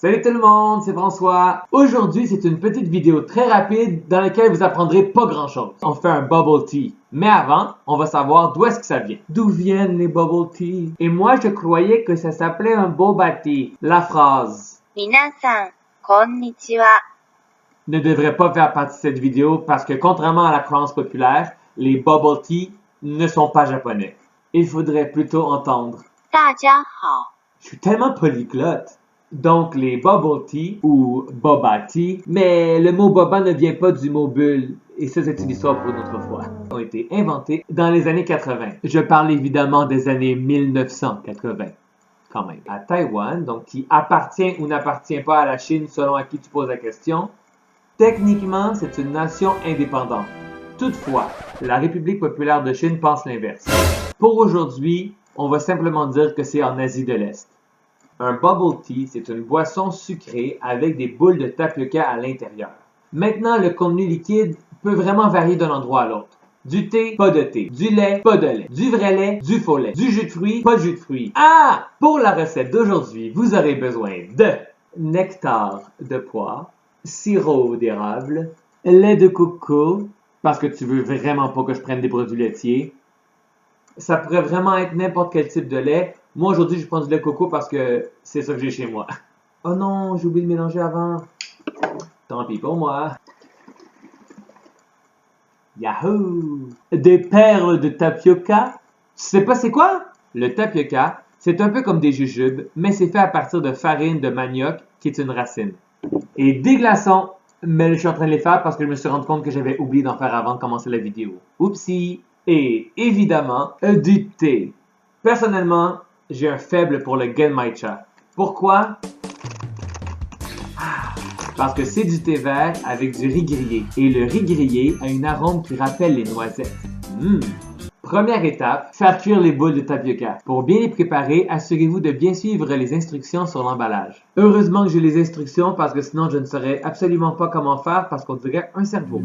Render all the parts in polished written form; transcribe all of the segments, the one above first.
Salut tout le monde, c'est François. Aujourd'hui, c'est une petite vidéo très rapide dans laquelle vous apprendrez pas grand chose. On fait un bubble tea. Mais avant, on va savoir d'où est-ce que ça vient. D'où viennent les bubble tea? Et moi, je croyais que ça s'appelait un boba tea. La phrase 皆さん、こんにちは。 ne devrait pas faire partie de cette vidéo parce que contrairement à la croyance populaire, les bubble tea ne sont pas japonais. Il faudrait plutôt entendre 大家好。 Je suis tellement polyglotte. Donc, les bubble tea ou boba tea, mais le mot boba ne vient pas du mot bulle, et ça, c'est une histoire pour une autre fois, ont été inventés dans les années 80. Je parle évidemment des années 1980, quand même. À Taïwan, donc qui appartient ou n'appartient pas à la Chine selon à qui tu poses la question, techniquement, c'est une nation indépendante. Toutefois, la République populaire de Chine pense l'inverse. Pour aujourd'hui, on va simplement dire que c'est en Asie de l'Est. Un bubble tea, c'est une boisson sucrée avec des boules de tapioca à l'intérieur. Maintenant, le contenu liquide peut vraiment varier d'un endroit à l'autre. Du thé, pas de thé. Du lait, pas de lait. Du vrai lait, du faux lait. Du jus de fruits, pas de jus de fruits. Ah! Pour la recette d'aujourd'hui, vous aurez besoin de nectar de poire, sirop d'érable, lait de coco, parce que tu veux vraiment pas que je prenne des produits laitiers. Ça pourrait vraiment être n'importe quel type de lait. Moi, aujourd'hui, je prends du lait coco parce que c'est ça que j'ai chez moi. Oh non, j'ai oublié de mélanger avant. Tant pis pour moi. Yahoo! Des perles de tapioca. Tu sais pas c'est quoi? Le tapioca, c'est un peu comme des jujubes, mais c'est fait à partir de farine de manioc, qui est une racine. Et des glaçons, mais je suis en train de les faire parce que je me suis rendu compte que j'avais oublié d'en faire avant de commencer la vidéo. Oupsie! Et évidemment, du thé. Personnellement, j'ai un faible pour le genmaicha. Pourquoi? Parce que c'est du thé vert avec du riz grillé. Et le riz grillé a une arôme qui rappelle les noisettes. Première étape, faire cuire les boules de tapioca. Pour bien les préparer, assurez-vous de bien suivre les instructions sur l'emballage. Heureusement que j'ai les instructions parce que sinon je ne saurais absolument pas comment faire parce qu'on dirait un cerveau.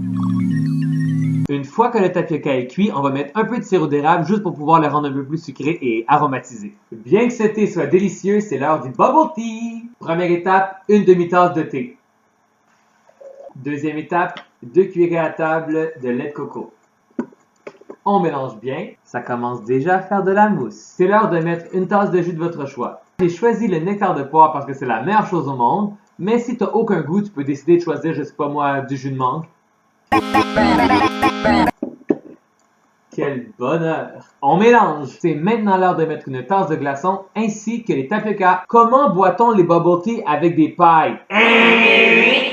Une fois que le tapioca est cuit, on va mettre un peu de sirop d'érable juste pour pouvoir le rendre un peu plus sucré et aromatisé. Bien que ce thé soit délicieux, c'est l'heure du bubble tea. Première étape, une demi-tasse de thé. Deuxième étape, 2 cuillerées à table de lait de coco. On mélange bien, ça commence déjà à faire de la mousse. C'est l'heure de mettre une tasse de jus de votre choix. J'ai choisi le nectar de poire parce que c'est la meilleure chose au monde, mais si t'as aucun goût, tu peux décider de choisir, je sais pas moi, du jus de mangue. Quel bonheur! On mélange! C'est maintenant l'heure de mettre une tasse de glaçons ainsi que les tapioca. Comment boit-on les bubble tea avec des pailles?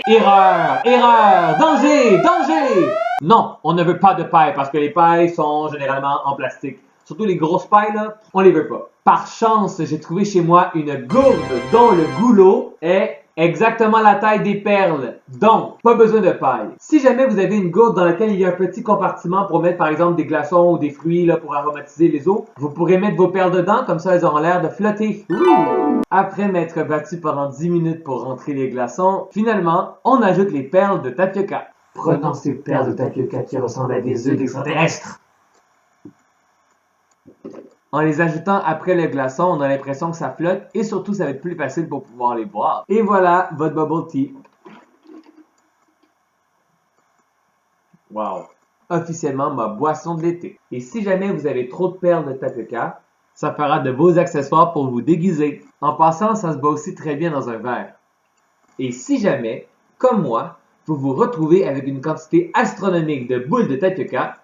Erreur! Erreur! Danger! Danger! Non, on ne veut pas de paille parce que les pailles sont généralement en plastique. Surtout les grosses pailles, là, on les veut pas. Par chance, j'ai trouvé chez moi une gourde dont le goulot est exactement la taille des perles. Donc, pas besoin de paille. Si jamais vous avez une gourde dans laquelle il y a un petit compartiment pour mettre par exemple des glaçons ou des fruits là, pour aromatiser les eaux, vous pourrez mettre vos perles dedans, comme ça elles auront l'air de flotter. Après m'être battu pendant 10 minutes pour rentrer les glaçons, finalement, on ajoute les perles de tapioca. Prenons ces perles de tapioca qui ressemblent à des œufs d'extraterrestres. En les ajoutant après le glaçon, on a l'impression que ça flotte et surtout ça va être plus facile pour pouvoir les boire. Et voilà votre bubble tea. Wow! Officiellement ma boisson de l'été. Et si jamais vous avez trop de perles de tapioca, ça fera de beaux accessoires pour vous déguiser. En passant, ça se boit aussi très bien dans un verre. Et si jamais, comme moi, vous vous retrouvez avec une quantité astronomique de boules de tapioca,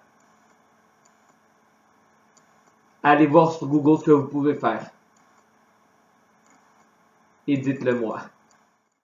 allez voir sur Google ce que vous pouvez faire. Et dites-le moi.